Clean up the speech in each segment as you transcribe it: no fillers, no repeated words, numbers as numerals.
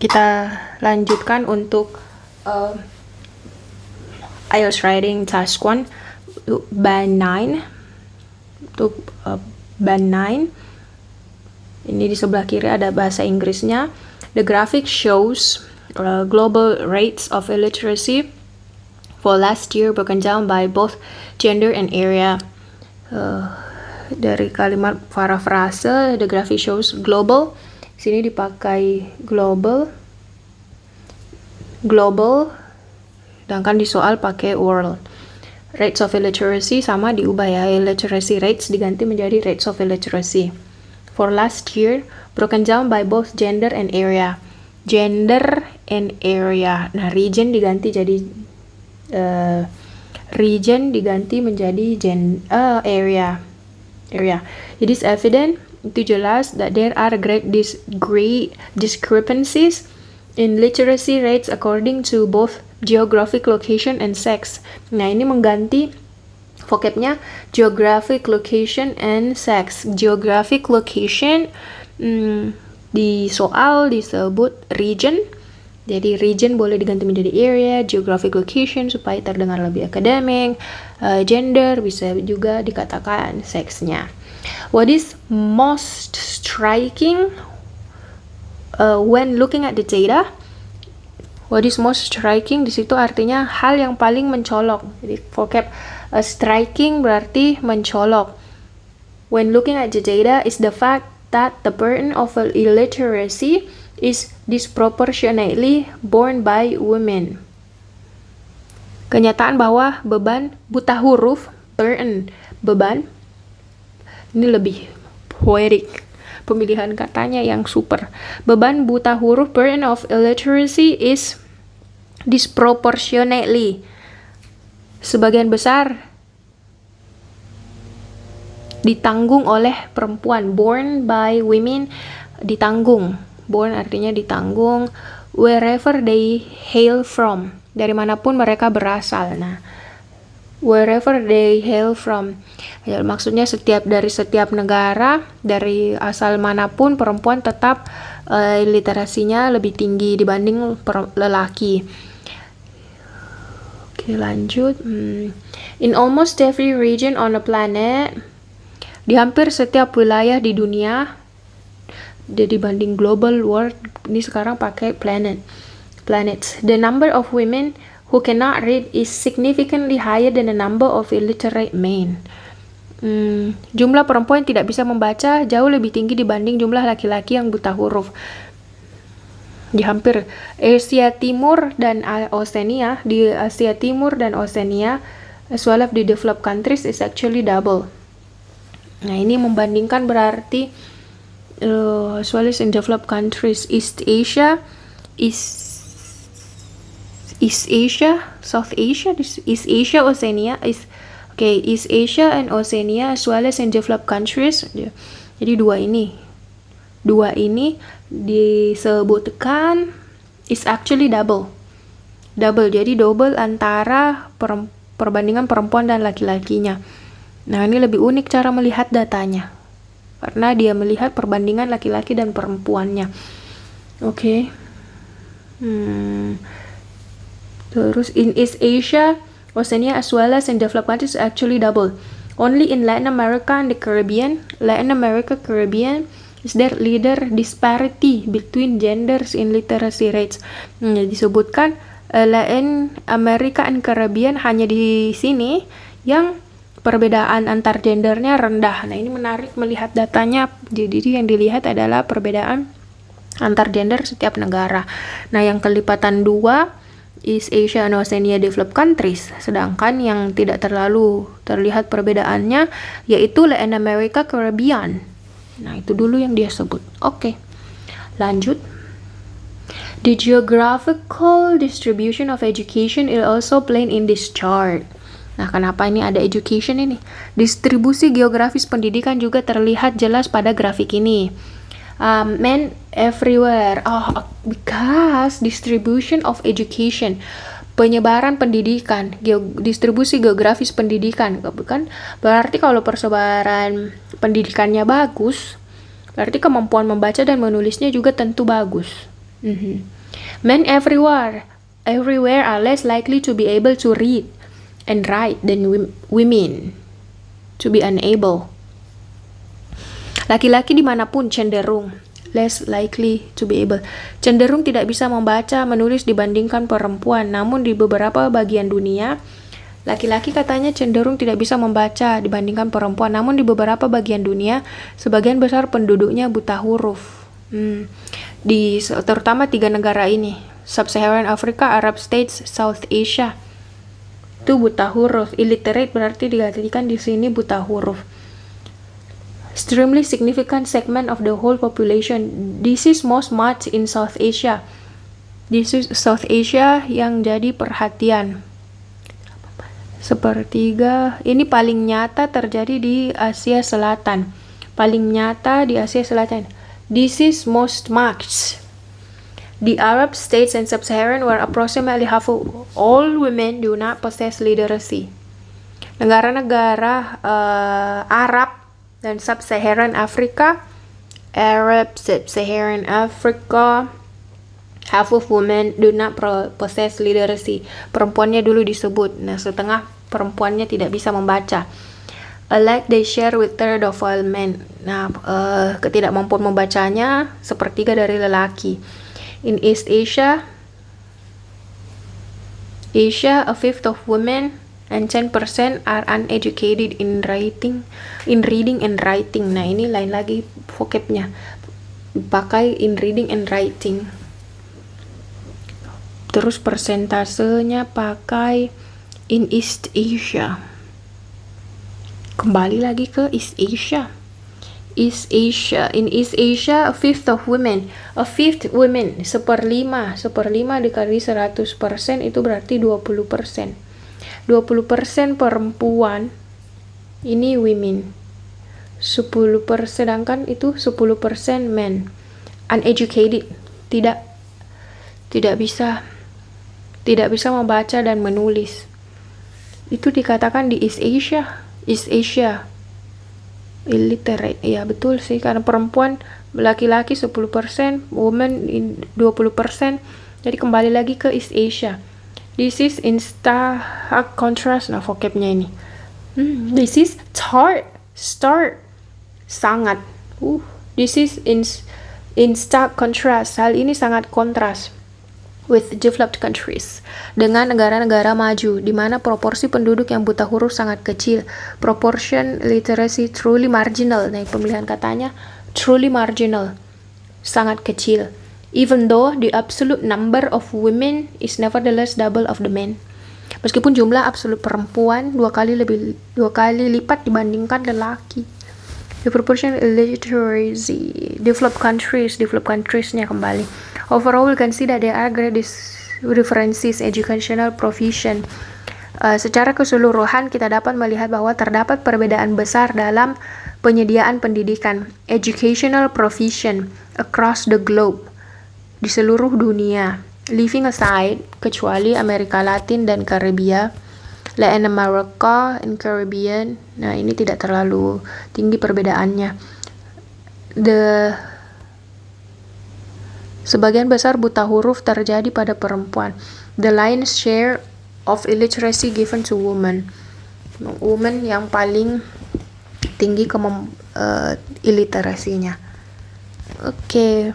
Kita lanjutkan untuk IELTS Writing Task 1 Band 9. Untuk Band 9 ini di sebelah kiri ada bahasa Inggrisnya. The graphic shows global rates of illiteracy for last year broken down by both gender and area. Dari kalimat parafrase, the graphic shows global. Sini dipakai global, sedangkan di soal pakai world. Rates of illiteracy sama diubah ya, illiteracy rates diganti menjadi rates of illiteracy. For last year, broken down by both gender and area. Gender and area. Nah, region diganti jadi area. It is evident, itu jelas, that there are great discrepancies in literacy rates according to both geographic location and sex. Nah, ini mengganti vocabnya geographic location and sex. Geographic location di soal disebut region. Jadi region boleh diganti menjadi area, geographic location supaya terdengar lebih akademik. Gender bisa juga dikatakan seksnya. What is most striking when looking at the data? What is most striking di situ artinya hal yang paling mencolok. Jadi vocab striking berarti mencolok. When looking at the data is the fact that the burden of illiteracy is disproportionately borne by women. Kenyataan bahwa beban buta huruf, burden, beban, ini lebih poetic. Pemilihan katanya yang super. Beban buta huruf, burden of illiteracy is disproportionately. Sebagian besar ditanggung oleh perempuan. Borne by women, ditanggung. Borne artinya ditanggung. Wherever they hail from. Dari manapun mereka berasal. Nah, wherever they hail from, ya, maksudnya dari setiap negara, dari asal manapun, perempuan tetap literasinya lebih tinggi dibanding lelaki. Oke, lanjut. In almost every region on the planet, di hampir setiap wilayah di dunia, dibanding global world, ini sekarang pakai planets. The number of women who cannot read is significantly higher than the number of illiterate men. Jumlah perempuan yang tidak bisa membaca jauh lebih tinggi dibanding jumlah laki-laki yang buta huruf. Di hampir Asia Timur dan Oceania, di Asia Timur dan Oceania, as well as the developed countries is actually double. Nah, ini membandingkan berarti as well as in developed countries, East Asia, South Asia, East Asia, Oceania, East Asia and Oceania as well as in developed countries. Jadi dua ini disebutkan is actually double. Jadi double antara perbandingan perempuan dan laki-lakinya. Nah, ini lebih unik cara melihat datanya. Karena dia melihat perbandingan laki-laki dan perempuannya. Oke. Terus in East Asia, Oceania as well as in developed countries actually double. Only in Latin America and the Caribbean, is there leader disparity between genders in literacy rates. Disebutkan Latin America and Caribbean hanya di sini yang perbedaan antar gendernya rendah. Nah, ini menarik melihat datanya. Jadi yang dilihat adalah perbedaan antar gender setiap negara. Nah, yang kelipatan 2 East Asia and Oceania developed countries. Sedangkan yang tidak terlalu terlihat perbedaannya yaitu Latin America Caribbean. Nah, itu dulu yang dia sebut. Oke. Lanjut. The geographical distribution of education is also plain in this chart. Nah, kenapa ini ada education ini? Distribusi geografis pendidikan juga terlihat jelas pada grafik ini. Men everywhere. Because distribution of education, penyebaran pendidikan, distribusi geografis pendidikan, bukan? Berarti kalau persebaran pendidikannya bagus, berarti kemampuan membaca dan menulisnya juga tentu bagus. Men everywhere are less likely to be able to read and write than women to be unable. Laki-laki dimanapun cenderung less likely to be able, cenderung tidak bisa membaca menulis dibandingkan perempuan. Namun di beberapa bagian dunia, laki-laki katanya cenderung tidak bisa membaca dibandingkan perempuan. Namun di beberapa bagian dunia, sebagian besar penduduknya buta huruf. Terutama 3 negara ini, Sub-Saharan Africa, Arab States, South Asia. Itu buta huruf. Illiterate berarti digantikan di sini buta huruf. Extremely significant segment of the whole population. This is most much in South Asia. This is South Asia yang jadi perhatian. Sepertiga. Ini paling nyata terjadi di Asia Selatan. Paling nyata di Asia Selatan. This is most much. The Arab states and Sub-Saharan where approximately half of all women do not possess literacy. Negara-negara Arab dan Sub-Saharan Africa, Arab, Sub-Saharan Africa, half of women do not possess literacy. Perempuannya dulu disebut. Nah, setengah perempuannya tidak bisa membaca. Like they share with third of all men. Nah, ketidakmampuan membacanya sepertiga dari lelaki. In East Asia, a fifth of women and 10% are uneducated in reading and writing. Nah, ini lain lagi vocabnya. Pakai in reading and writing. Terus persentasenya pakai in East Asia. Kembali lagi ke East Asia. East Asia. In East Asia, a fifth women, seperlima dikali 100% itu berarti 20%. 20% perempuan ini women. 10%, sedangkan itu 10% men. Uneducated, tidak bisa membaca dan menulis. Itu dikatakan di East Asia. Illiterate. Ya, betul sih, karena perempuan, laki-laki 10%, women 20%. Jadi kembali lagi ke East Asia. This is in stark contrast. Nah, vocabnya ini. This is start. Sangat. This is in stark contrast. Hal ini sangat kontras with developed countries, dengan negara-negara maju, di mana proporsi penduduk yang buta huruf sangat kecil. Proportion literacy truly marginal. Nah, pemilihan katanya truly marginal, sangat kecil. Even though the absolute number of women is nevertheless double of the men. Meskipun jumlah absolut perempuan dua kali lipat dibandingkan lelaki. The proportion illiteracy, developed countries-nya kembali. Overall, we can see that there are great differences educational provision. Secara keseluruhan kita dapat melihat bahwa terdapat perbedaan besar dalam penyediaan pendidikan, educational provision across the globe, di seluruh dunia. Leaving aside, kecuali Amerika Latin dan Karibia, Latin America and Caribbean, nah ini tidak terlalu tinggi perbedaannya. Sebagian besar buta huruf terjadi pada perempuan. The lion's share of illiteracy given to women. Women yang paling tinggi illiterasinya. Oke.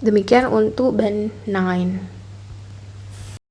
Demikian untuk band 9.